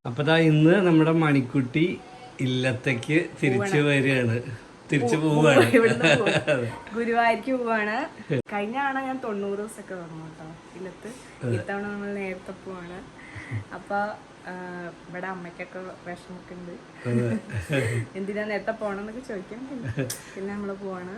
അപ്പൊ ഇന്ന് നമ്മുടെ മണിക്കുട്ടി ഇല്ലത്തേക്ക് തിരിച്ചു വരികയാണ്, തിരിച്ചു പോവാണ്, ഗുരുവായൂർക്ക് പോവാണ്. കഴിഞ്ഞ തവണ ഞാൻ 90 ദിവസമൊക്കെ വന്നു കേട്ടോ ഇല്ലത്ത്. ഇത്തവണ നമ്മൾ നേരത്തെ പോവാണ്. അപ്പൊ ഇവിടെ അമ്മയ്ക്കൊക്കെ വിഷമൊക്കെ ഉണ്ട്, എന്തിനാ നേരത്തെ പോണെന്നൊക്കെ ചോദിക്കാം. പിന്നെ നമ്മള് പോവാണ്.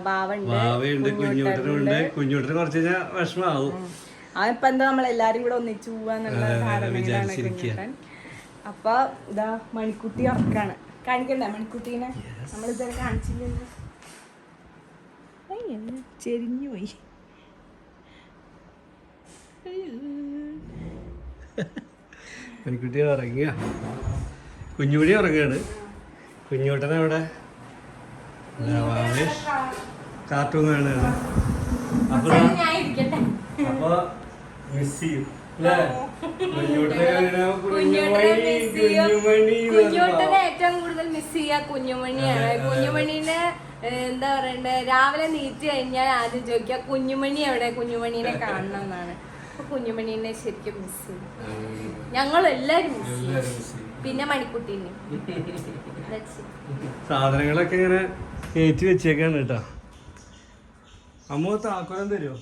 വാവയുണ്ട്, കുഞ്ഞൂട്ടനുണ്ട്. കുഞ്ഞൂട്ടന് കുറച്ച് കഴിഞ്ഞാൽ വിഷമാവും. അതിപ്പോ എന്താ നമ്മളെല്ലാരും കൂടെ ഒന്നിച്ചു പോവാന്നുള്ള ധാരണയിലാണ് കുഞ്ഞൂട്ടൻ. അപ്പൊ ഇതാ മണിക്കുട്ടി ഉറക്കാണ്. കാണിക്കണ്ടേ മണിക്കുട്ടീനെ? നമ്മളിതുവരെ കാണിച്ചില്ലല്ലോ. ചെരിഞ്ഞു പോയി. മണിക്കുട്ടി ഉറങ്ങിയ, കുഞ്ഞുമണി ഉറങ്ങാണ്. കുഞ്ഞൂട്ടനവിടെ കാർട്ടൂൺ കാണുകയാണ്. അപ്പൊ മിസ് ചെയ്യും അല്ലേ? കുഞ്ഞുമണിനെ ഏറ്റവും കൂടുതൽ മിസ് ചെയ്യാ കുഞ്ഞുമണിയാണ്. കുഞ്ഞുമണീനെ എന്താ പറയണ്ടേ, രാവിലെ നീറ്റ് കഴിഞ്ഞാൽ ആദ്യം ചോദിക്കുക കുഞ്ഞുമണി എവിടെ, കുഞ്ഞുമണീനെ കാണണം എന്നാണ്. അപ്പൊ കുഞ്ഞുമണീനെ ശരിക്കും മിസ് ചെയ്യും. ഞങ്ങളെല്ലാരും മിസ് ചെയ്യും. പിന്നെ മണിക്കുട്ടീനെ. സാധനങ്ങളൊക്കെ ഇങ്ങനെ കയറ്റി വെച്ചേക്കാണ് കേട്ടോ. അമ്മ താക്കോലം തരുമോ?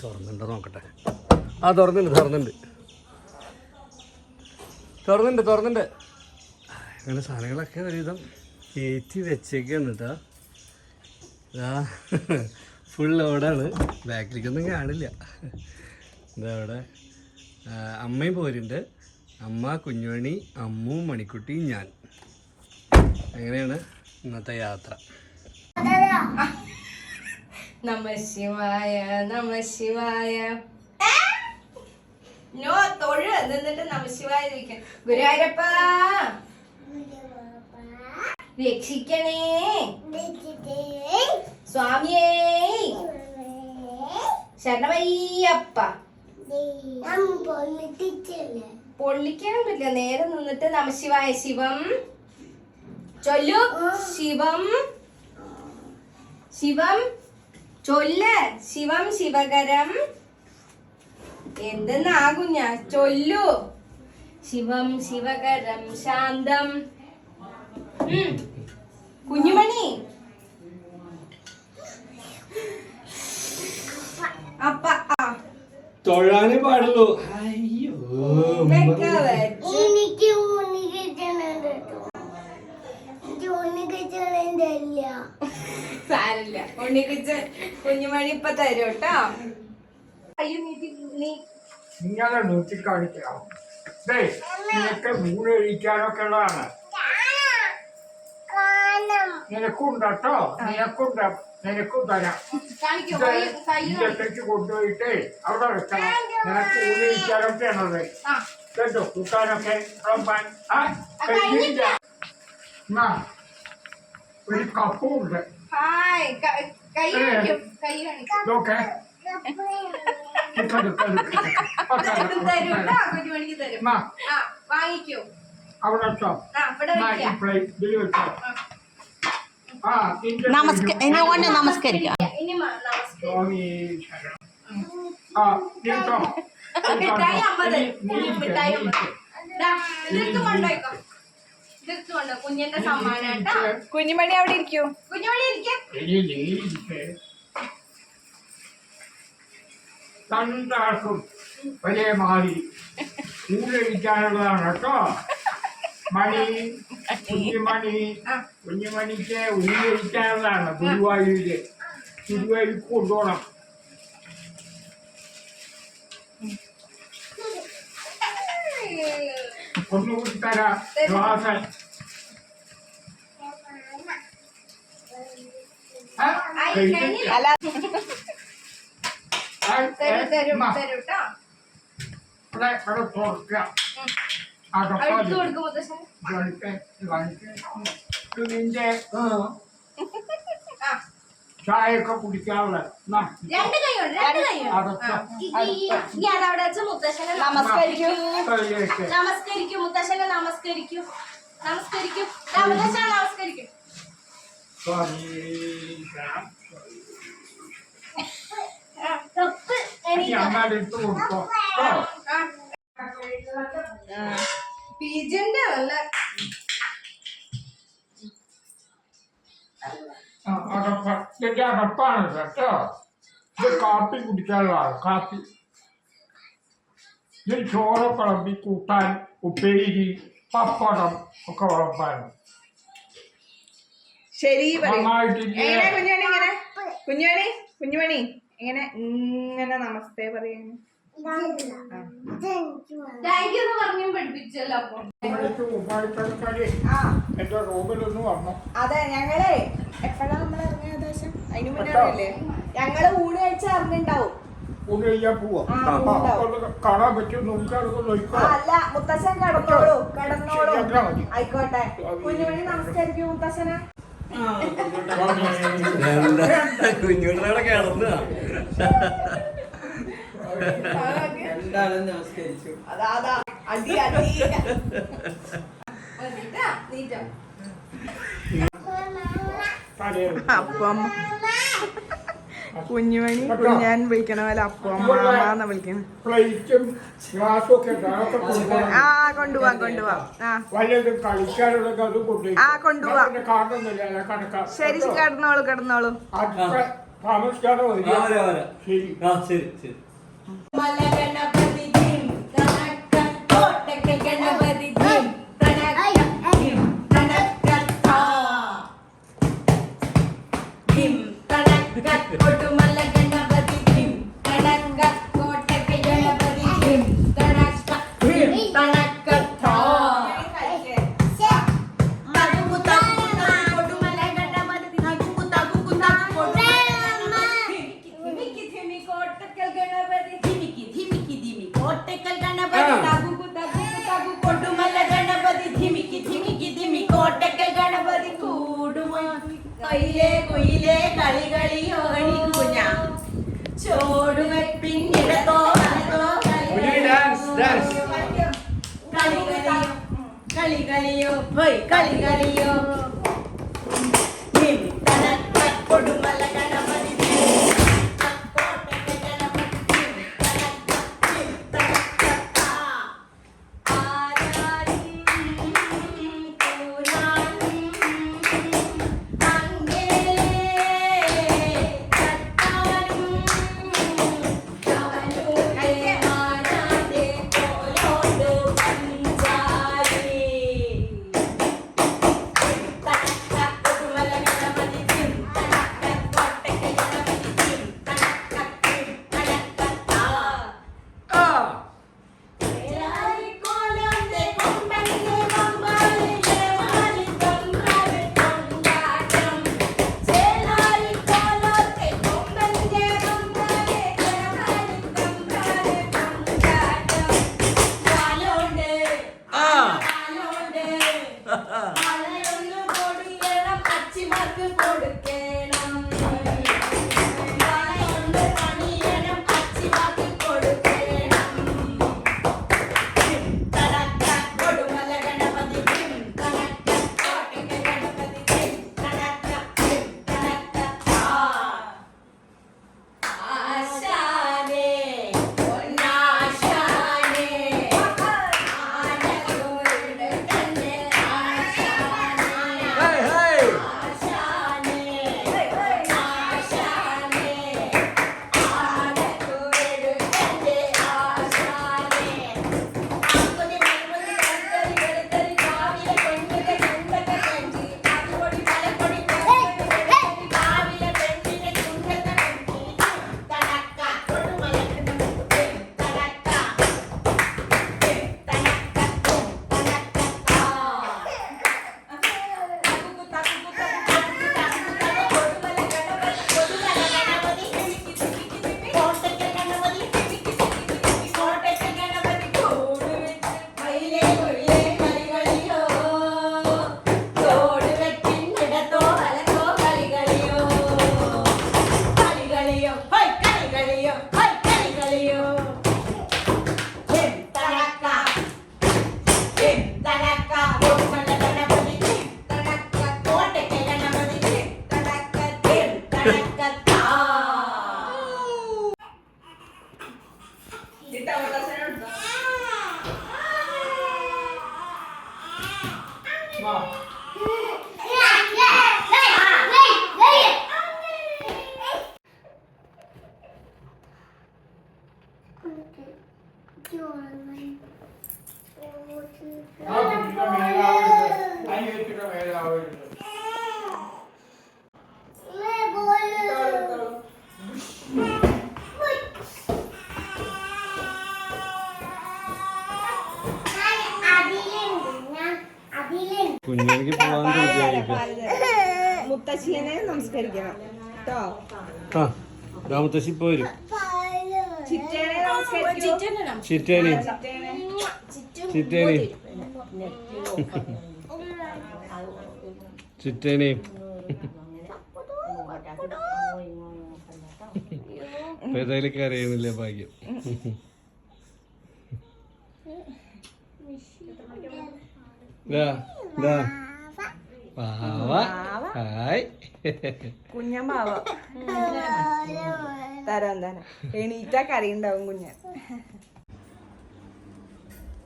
തുറന്നുണ്ടോ നോക്കട്ടെ. ആ തുറന്നുണ്ട്. അങ്ങനെ സാധനങ്ങളൊക്കെ ഒരുവിധം കയറ്റി വെച്ചേക്കാണ് കേട്ടോ. ഫുൾ ലോഡാണ്. ബാക്കിലേക്കൊന്നും കാണില്ല. എന്താ അവിടെ അമ്മയും പോരുന്നുണ്ട്. അമ്മ, കുഞ്ഞുമണി, അമ്മു, മണിക്കുട്ടി, ഞാൻ. അങ്ങനെയാണ് ഇന്നത്തെ യാത്ര. നമഃശിവായ നമഃശിവായ. നോ തൊഴു എന്നിട്ട് നമഃശിവായ ചോദിക്കാൻ. ഗുരുവായൂരപ്പ രക്ഷിക്കണേ സ്വാമിയേ ശരണമയ്യപ്പ. പൊള്ളിക്കാനും പറ്റില്ല. നേരെ നിന്നിട്ട് നമഃശിവായ. ശിവം ചൊല്ലു. ശിവം ചൊല്ല്. ശിവം ശിവകരം. എന്തെന്നാകും ഞാൻ ചൊല്ലു. ശിവം ശിവകരം ശാന്തം. കുഞ്ഞുമണി അപ്പ തൊഴാനേ പാടുള്ളൂ. അയ്യോ സാരല്ല. ഉണ്ണിക്കിച്ച് കുഞ്ഞുമണി ഇപ്പൊ തരും കേട്ടോ. ഇങ്ങനെ നോക്കി കാണിക്കാം. നിനക്ക് മൂന്ന് കഴിക്കാനൊക്കെ ഉള്ളതാണ്. നിനക്കുണ്ടോ? നിനക്കും തരാം. ഇതൊക്കെ കൊണ്ടുപോയിട്ട് അവിടെ വെക്കണം. നിനക്ക് ഊണ് കഴിക്കാനൊക്കെ ആണത് കേട്ടോ. കൂട്ടാനൊക്കെ ഒരു കപ്പും ഉണ്ട്. നോക്കേ അവിടെ വെച്ചോ. നമസ്കരിക്കാം. കുഞ്ഞിന്റെ സമ്മാനാട്ടാ. കുഞ്ഞുമണി അവിടെ ഇരിക്കൂ. കുഞ്ഞുമണി രണ്ടാൾക്കും ഒരേ മാറി ഊരഴിക്കാനുള്ളതാണ് കേട്ടോ. കുഞ്ഞുമണിക്ക് ഊരഴിക്കാനുള്ളതാണ്. ഗുരുവായൂർക്ക് കൊണ്ടുപോകണം. ഒന്നുകൂടി തരാം. ഗ്ലാസ് എടുത്തു കൊടുക്കും മുത്തശ്ശൻ. നിന്റെ ചായയൊക്കെ കുടിക്കാനുള്ള രണ്ട് കൈ കൊണ്ട് ഇനി അതവിടെ വെച്ച് മുത്തശ്ശനെ നമസ്കരിക്കൂ. നമസ്കരിക്കൂ മുത്തശ്ശനെ നമസ്കരിക്കൂ. നമസ്കരിക്കൂ മുത്തശ്ശനെ നമസ്കരിക്കൂ. എടുത്തു കൊടുത്തോ. പിജന്റെ നല്ല അടപ്പാണ് കേട്ടോ. ഇത് കാപ്പി കുടിക്കാനുള്ളതാണ്. കാപ്പി ഇത് ചോറ് കുളമ്പി കൂട്ടാൻ ഉപ്പേരി പപ്പടം ഒക്കെ വിളമ്പാണ്. ശരി നന്നായിട്ടില്ലേ? കുഞ്ഞുമണി കുഞ്ഞുമണി എങ്ങനെ ഇങ്ങനെ നമസ്തേ പറയുന്നു. പഠിപ്പിച്ചല്ലോ. എന്റെ റൂമിലൊന്ന് വന്നു. അതെ ഞങ്ങളെ എപ്പോഴാ നമ്മൾ ഇറങ്ങിയ ഏകദേശം അതിന് മുന്നേ അറിയില്ലേ? ഞങ്ങള് ഊണ് കഴിച്ച അറിഞ്ഞിണ്ടാവും. ഊണ് കഴിയാൻ പോവാ. കാണാൻ പറ്റും. അല്ല മുത്തശ്ശൻ കിടന്നോളൂ കിടന്നോളൂ. ആയിക്കോട്ടെ. കുഞ്ഞുമണി നമസ്കരിക്കൂ മുത്തശ്ശനെ. കുഞ്ഞുങ്ങളെ കിടന്ന അതാ അടി അടി. അപ്പം കുഞ്ഞുമണി കുഞ്ഞാൻ വിളിക്കണ പോലെ അപ്പം അമ്മ വിളിക്കണം. പ്ലേറ്റും ഗ്ലാസും ഒക്കെ ആ കൊണ്ടുപോവാം കൊണ്ടുപോവാം. വല്ലതും കളിക്കാനുള്ളത് അത് കൊണ്ടുപോവാം. കാണുന്നില്ല കണക്കാ. ശരി കിടന്നോളൂ കിടന്നോളൂ. താമസിക്കാതെ ശരി. ശരി ശരി. ഗണപതി ധിം തനക്ക കോട്ടക്കൽ ഗണപതി ധിം തനക്ക ധിം തനക്ക താ ധിം തനക്ക കൊടുമല ഗണപതി ധിം തനക്ക കോട്ടക്കൽ ഗണപതി ധിം തനക്ക ധിം തനക്ക താ തഗു തഗു കൊടുമല ഗണപതി തഗു തഗു തഗു ധിമിക്കി ധിമി കോട്ടക്കൽ ഗണപതി കോട്ടക്കൽ ഗണപതി തഗു തഗു തഗു കൊടുമല ഗണപതി ധിമിക്കി ധിമിക്കി ധിമി കോട്ടക്കൽ ഗണപതി കൂടുമോ കൈലേ കുയിലേ കളി കളിയോണി കുഞ്ഞ ചോടുമെ പിന്നിടത്തോ കളി കളിയോ ഹോയ് കളി കളിയോ കൊടുമല ഗണപതി കുഞ്ഞിക്ക് പോവാൻ തീരുമാനിക്കാം. മുത്തശ്ശീനെ നമസ്കരിക്കണം കേട്ടോ. ആ രാമത്തശ്ശി ഇപ്പൊ വരും. ചിറ്റേനെ നമസ്കരിക്കൂ. ചിറ്റേനി ചിറ്റേനി ചിറ്റേനി ഇപ്പൊ ഏതായാലും കരയുന്നില്ല ഭാഗ്യം. ഹായ് കുഞ്ഞമ്മാവ തരാം തരാം. എണീറ്റാ കറിയുണ്ടാവും കുഞ്ഞൻ.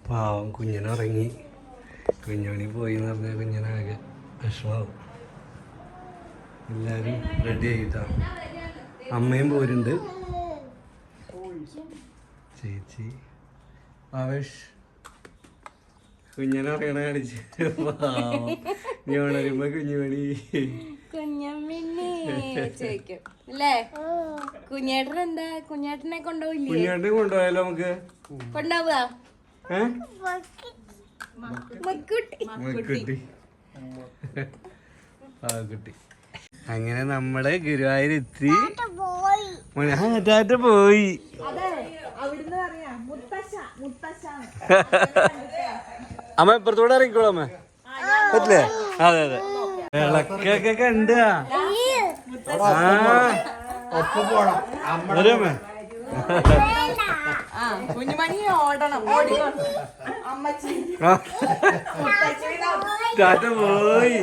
പാവം കുഞ്ഞിനുറങ്ങി. കുഞ്ഞോണി പോയി എന്ന് പറഞ്ഞാൽ കുഞ്ഞിനാകെ വിഷമാവും. എല്ലാവരും റെഡി ആയിട്ടാണ്. അമ്മയും പോരുണ്ട്. ചേച്ചി ആവേശ് കുഞ്ഞിനറിയണ കാണിച്ച് നീ ഉണരുമ്പോ കുഞ്ഞുമണി കുഞ്ഞമ്മിന്നെ ചോദിക്കും അല്ലേ? കുഞ്ഞേട്ടൻ എന്താ? കുഞ്ഞേട്ടനെ കൊണ്ടുപോയില്ലേ? കുഞ്ഞേട്ടനെ കൊണ്ടുപോയാലോ നമുക്ക്? കൊണ്ടുപോവാ. കുട്ടി ആ കുട്ടി. അങ്ങനെ നമ്മള് ഗുരുവായൂരെത്തി. ടാറ്റ പോയി. അമ്മ ഇപ്പുറത്തൂടെ ഇറങ്ങിക്കോളൂ അമ്മ. പറ്റില്ലേ? അതെ അതെ. വിളക്കൊക്കെ കണ്ട. വരമ്മ. കുഞ്ഞുമണി ഓടണം. ടാറ്റ പോയി.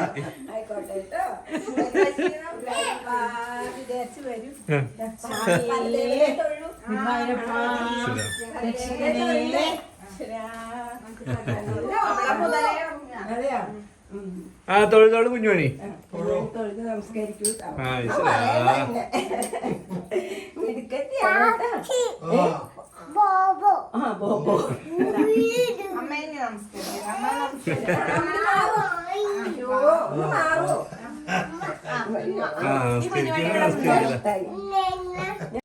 ആ തൊഴുതോള് കുഞ്ഞുമണി.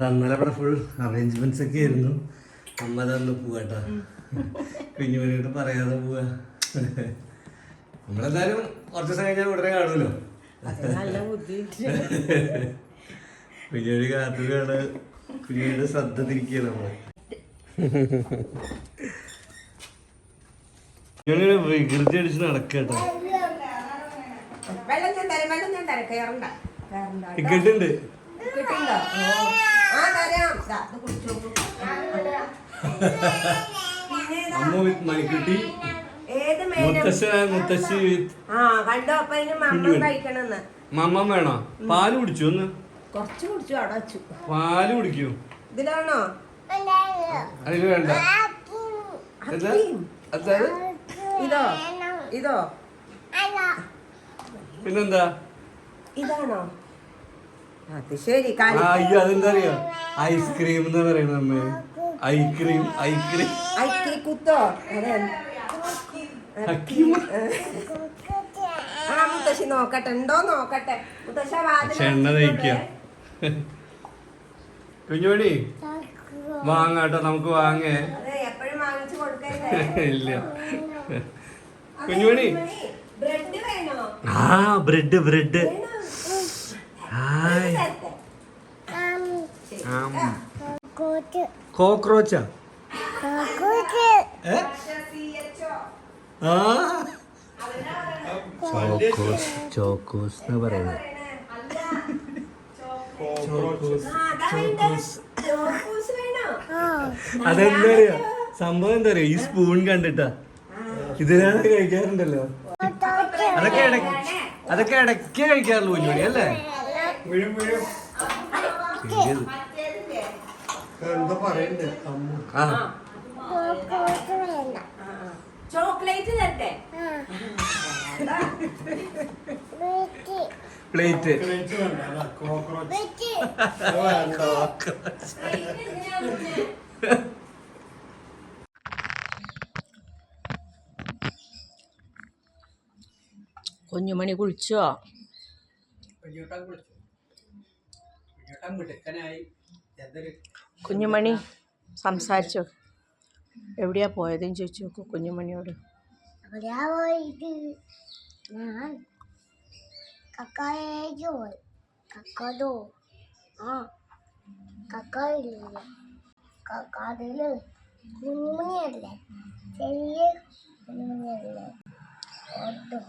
ഇന്നലെ ഇവിടെ ഫുൾ അറേഞ്ച്മെന്റ്സ് ഒക്കെ ആയിരുന്നു. അമ്മ തന്നു പോവാട്ടാ. കുഞ്ഞുമണിയോട് പറയാതെ പോവാ. നമ്മളെന്തായാലും കുറച്ച് ദിവസം കഴിഞ്ഞാൽ ഉടനെ കാണുമല്ലോ. കുഞ്ഞുമണി കാത്തുകയാണ്. കുഞ്ഞുമണിയുടെ ശ്രദ്ധ തിരിക്കുക നമ്മള്. കുഞ്ഞുമണി വികൃതി അടിച്ച് നടക്കട്ടോ. ടിക്കറ്റ് ഉണ്ട്. അമ്മ വിത്ത് മണിക്കുട്ടി, മുത്തശ്ശി വിത്ത് മമ്മ. വേണോ? പാല് കുടിച്ചു ഒന്ന്? കുറച്ച് കുടിച്ചു. അവിടെ വെച്ചു. പാല് കുടിക്കൂ. ഇതിലാണോ? അതിന് വേണ്ട. ഇതോ ഇതോ പിന്നെന്താ? ഇതാണോ? അത് ശരി. അയ്യോ അതെന്താ അറിയോ? ഐസ്ക്രീം എന്ന് പറയുന്നത് അമ്മ. ഐസ്ക്രീം ഐസ്ക്രീം കുത്തോ? മുത്തശ്ശി നോക്കട്ടെ, ഉണ്ടോ നോക്കട്ടെ. എണ്ണ തയ്ക്ക. കുഞ്ഞുമണി വാങ്ങാട്ടോ, നമുക്ക് വാങ്ങേ. എപ്പോഴും വാങ്ങിച്ചു കൊടുക്കരുത്. ഇല്ല കുഞ്ഞുമണി. ആ ബ്രെഡ് ബ്രെഡ്. കോക്രോച്ചാ? ചോക്കോസ് എന്ന് പറയുന്നത്. അതെന്താ അറിയോ സംഭവം? എന്താ അറിയോ? ഈ സ്പൂൺ കണ്ടിട്ടാ ഇതിനാണ് കഴിക്കാറുണ്ടല്ലോ. അതൊക്കെ ഇടയ്ക്ക് കഴിക്കാറുള്ളൂ കുഞ്ഞുമണി അല്ലേ? എന്താ പറയണ്ടേ? ചോക്ലേറ്റ് തരട്ടെ? പ്ലേറ്റ് കുഞ്ഞുമണി കുളിച്ചോ? കുഞ്ഞുമണി സംസാരിച്ചോ? എവിടെയാ പോയതെന്ന് ചോദിച്ചു നോക്കൂ കുഞ്ഞുമണിയോട്. എവിടെയാ പോയിട്ട് ഞാൻ കക്കായേക്ക് പോയി. കക്കതോ ആ കക്കയില്ലേ കക്കാതില് കുഞ്ഞുമണിയല്ലേ, ചെറിയ കുഞ്ഞുമണിയല്ലേ. ഓട്ടോ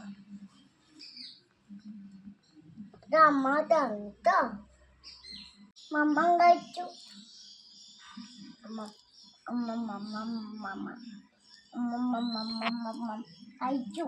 അമ്മ തന്നിട്ടോ മമ്മ കഴിച്ചു. അമ്മ അമ്മ അമ്മ അമ്മ അമ്മ അമ്മ അമ്മ അമ്മ കഴിച്ചു.